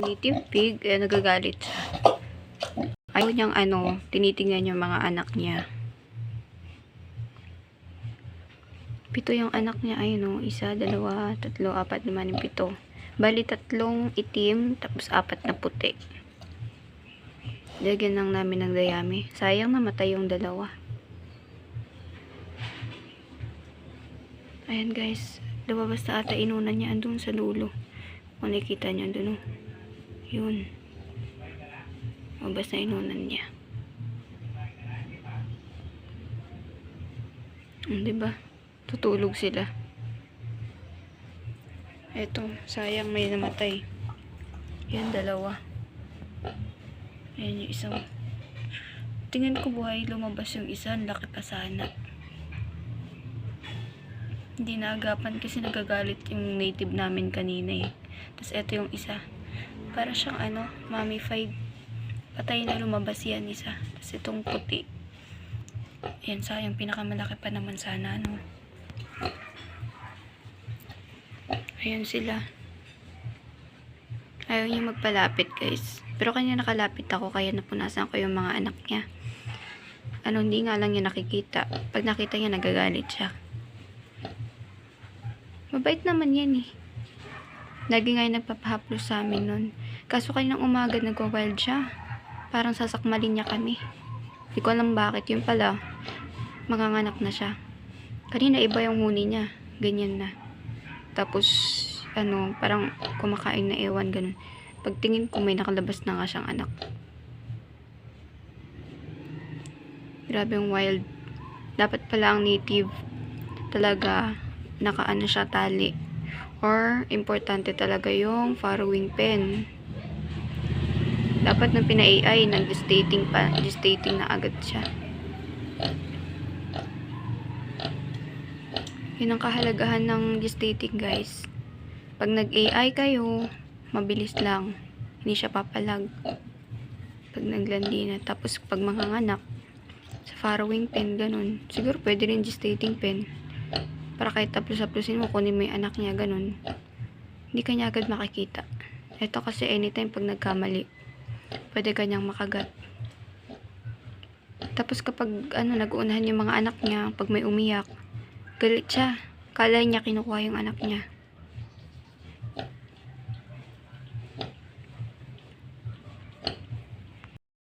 native pig, nagagalit siya. Ayaw niyang tinitingnan yung mga anak niya. 7 yung anak niya, ayun 1, 2, 3, 4, 5, 6, 7. Bali 3 itim, tapos 4 na puti. Lagyan lang namin ng dayami. Sayang namatay yung 2. Ayan guys, lumabas na ata inunan niya andun sa dulo. Kung nakikita niyo andun yun. Lumabas na inunan niya. Diba? Tutulog sila. Eto, sayang may namatay. Yan, 2. Ayan yung isang. Tingin ko buhay lumabas yung isa. Laki pa sana. Hindi naagapan kasi nagagalit yung native namin kanina eh. Tapos eto yung isa. Para siyang mummified. Patay na, lumabas yan isa. Tapos itong puti. Ayan, sayang. Pinakamalaki pa naman sana Ayan sila. Ayaw niya magpalapit guys. Pero kanya nakalapit ako kaya napunasan ko yung mga anak niya. Hindi nga lang niya nakikita. Pag nakita niya nagagalit siya. Mabait naman yan eh. Lagi nga yung nagpapahaplos sa amin nun. Kaso kaninang umaga nagwa-wild siya. Parang sasakmalin niya kami. Hindi ko alam bakit. Yun pala, manganganak na siya. Kanina iba yung huni niya. Ganyan na. Tapos, parang kumakain na ewan, ganun. Pagtingin ko may nakalabas na nga siyang anak. Grabe yung wild. Dapat pala ang native talaga nakaano siya tali. Or, importante talaga yung farrowing pen. Dapat nang pina-AI, nag-gestating na agad siya. Yun ang kahalagahan ng gestating guys. Pag nag-AI kayo, mabilis lang. Hindi siya papalag. Pag naglandi na. Tapos pag manganganak, sa farrowing pen, ganun. Siguro pwede rin gestating pen. Para kahit tapos-taplosin mo, kunin mo yung anak niya, ganun. Hindi kanya agad makikita. Ito kasi anytime pag nagkamali, pwede kanyang makagat. Tapos kapag nag-uunahan yung mga anak niya, pag may umiyak, galit siya. Kala niya kinukuha yung anak niya.